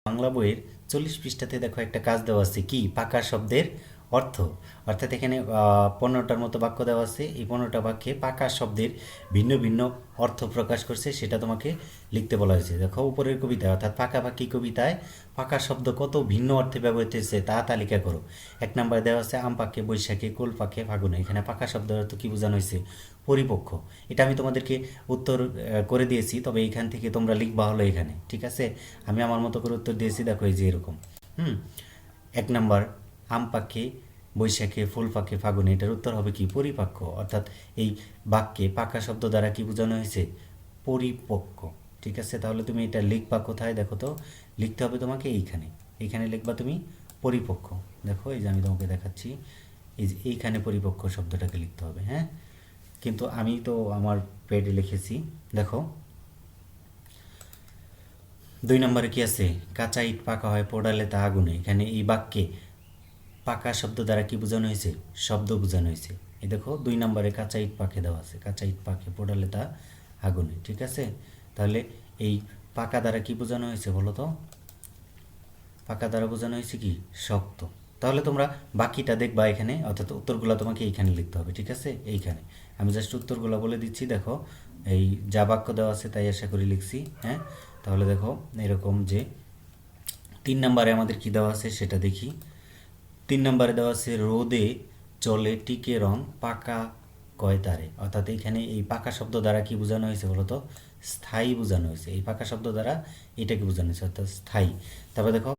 বাংলা বইয়ের 40 পৃষ্ঠাতে দেখো একটা কাজ দেওয়া আছে কি পাকা শব্দের অর্থ। অর্থাৎ এখানে 15টার মতো বাক্য দেওয়া আছে। এই 15টা বাক্যে পাকা শব্দের ভিন্ন ভিন্ন অর্থ প্রকাশ করছে, সেটা তোমাকে লিখতে বলা হয়েছে। দেখো উপরের কবিতায় অর্থাৎ পাকাপাকি কবিতায় পাকা শব্দ কত ভিন্ন অর্থে ব্যবহৃত হয়েছে তা তালিকা করো। 1 নম্বরে দেওয়া আছে আম পাকে বৈশাখে, কুল পাকে ফাগুনে। এখানে পাকা শব্দের অর্থ কি বোঝানো হয়েছে? পরিপক্ক। এটা আমি তোমাদেরকে উত্তর করে দিয়েছি, তবে এইখান থেকে তোমরা লিখবা হলো এখানে, ঠিক আছে? আমি আমার মতো করে উত্তর দিয়েছি, দেখো এই যে এরকম। হুম 1 নম্বর আম পাকে বৈশাখে, ফুল পাকে ফাগুনে, এটার উত্তর হবে কি? পরিপাক্য। অর্থাৎ এই বাক্যে পাকা শব্দ দ্বারা কি বোঝানো হয়েছে? পরিপক্ক। ঠিক আছে, তাহলে তুমি এটা লিখবা কোথায়? দেখো তো, লিখতে হবে তোমাকে এইখানে। এইখানে লিখবা তুমি পরিপক্ক। দেখো এই যে আমি তোমাকে দেখাচ্ছি, এই যে এইখানে পরিপক্ক শব্দটাকে লিখতে হবে। হ্যাঁ, কিন্তু আমি তো আমার পেডে লিখেছি। দেখো 2 নম্বরে কি আছে? কাঁচা ইট পাকা হয় পোড়ালে তা আগুনে। এখানে এই বাক্যে পাকা শব্দ দ্বারা কি বোঝানো হয়েছে? শব্দ বোঝানো হয়েছে। এই দেখো 2 নম্বরে কাঁচা ইট পাকে দেওয়া আছে, কাঁচা ইট পাকে পোড়ালে তা আগুনে। ঠিক আছে, তাহলে এই পাকা দ্বারা কি বোঝানো হয়েছে বলো তো? পাকা দ্বারা বোঝানো হয়েছে কি? শক্ত। তাহলে তোমরা বাকিটা দেখবা এখানে, অর্থাৎ উত্তরগুলো তোমাকে এইখানে লিখতে হবে। ঠিক আছে, এইখানে আমি জাস্ট উত্তরগুলো বলে দিচ্ছি। দেখো এই যা বাক্য দেওয়া আছে তাই আশা করি লিখছি। হ্যাঁ, তাহলে দেখো এরকম যে 3 নম্বরে আমাদের কি দেওয়া আছে সেটা দেখি। 3 নম্বরে দেওয়া আছে রোদে চলে টিকে রং পাকা কয় তারে। অর্থাৎ এখানে এই পাকা শব্দ দ্বারা কি বোঝানো হয়েছে বলতো? স্থায়ী বোঝানো হয়েছে। এই পাকা শব্দ দ্বারা এটাকে বোঝানো হয়েছে, অর্থাৎ স্থায়ী। তারপরে দেখো